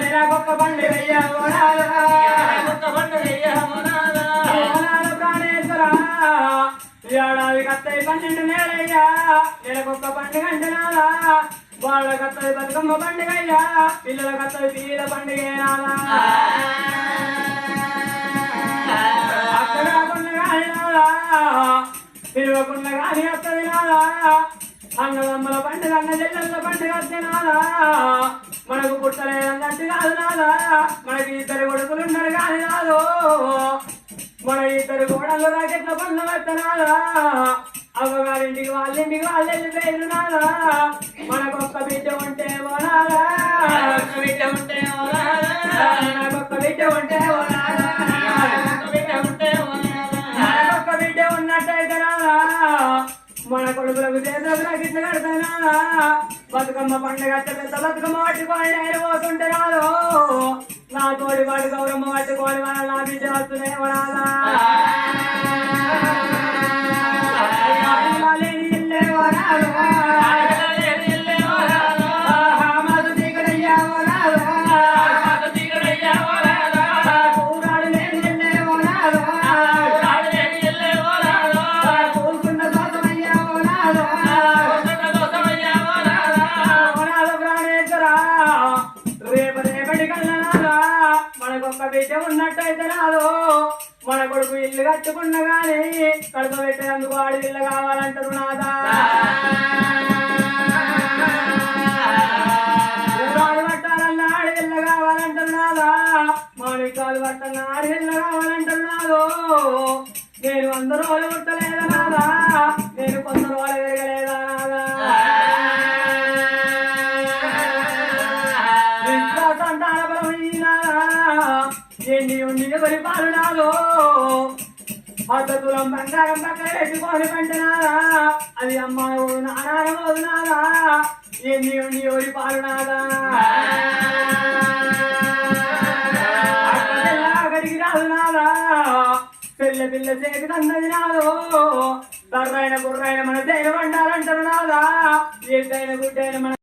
నెలకొక్క పండుగ ప్రాణేశ్వర ఏడాది కత్తయి 12 నెలయ్యా నెలకొక్క పండుగ అంటే నాదా వాళ్ళ కత్తది బతుకమ్మ పండుగ అయ్యా పిల్లల కత్తది పిల్లల పండుగ నాదా అక్కడ కానీ నాదా తిరగకుండా కానీ వస్తుంది నాదా అన్నదమ్మల పండుగ అన్న చెల్లెళ్ళ పండుగ వస్తే నాదా మనకు పుట్టలేదన్నట్టు కాదు నాదా మనకి 2 కొడుకులు ఉన్నారు కానీ నాదు మన 2 కోడళ్ళు రాకెట్ల పండ్లు పెట్టనాదా అవ్వగారింటికి వాళ్ళింటికి వాళ్ళు వెళ్ళిపోయారు నాదా మనకొక్క బిడ్డ ఉంటే ఓనాదా బిడ్డ ఉంటే మనకొక్క బిడ్డ ఉంటే ఓనాదా మనకొక్క బిడ్డ ఉన్నట్టయితే నాదా మన కొడుకులకు చేతులకు రాకెట్లు కడతాయి నాదా బతుకమ్మ పండుగ పెద్ద బతుకమ్మ పట్టుకొని నేను పోతుంటే నాదో నా తోడి వాడు గౌరమ్మ పట్టుకొని మన నా బిడ్డ వస్తున్నాయి నాదా మనకొక్క బిడ్డ ఉన్నట్టయితే నాదో మన కొడుకు ఇల్లు కట్టుకున్న గాని కడుపు పెట్టేందుకు వాడి ఇల్లు కావాలంటారు నాదా ఊరాలు పట్టాలన్నా ఆడి ఇల్లు కావాలంటారు నాదా మాణికాలు పట్టాలన్నా ఆడి ఇల్లు కావాలంటారు నాదో నేను 100 రోజులు పుట్టలేదా నాదా నేను కొంత రోజులు పెరగలేదా నాదా ఎండి ఉండి పరిపాలు నాదో పద్ధతులం బంగారం పక్కన పెట్టుకొని పంటనాదా అది అమ్మ నానబోదు నాదా ఎండి ఉండి ఒరి పాలు నాదా అక్కడికి రాదు నాదా పిల్ల పిల్ల చేతి కన్నది నాదో తర్రైన గుర్రైన మన తేన పండాలంటారు నాదా ఏదైనా గుడ్డైన మన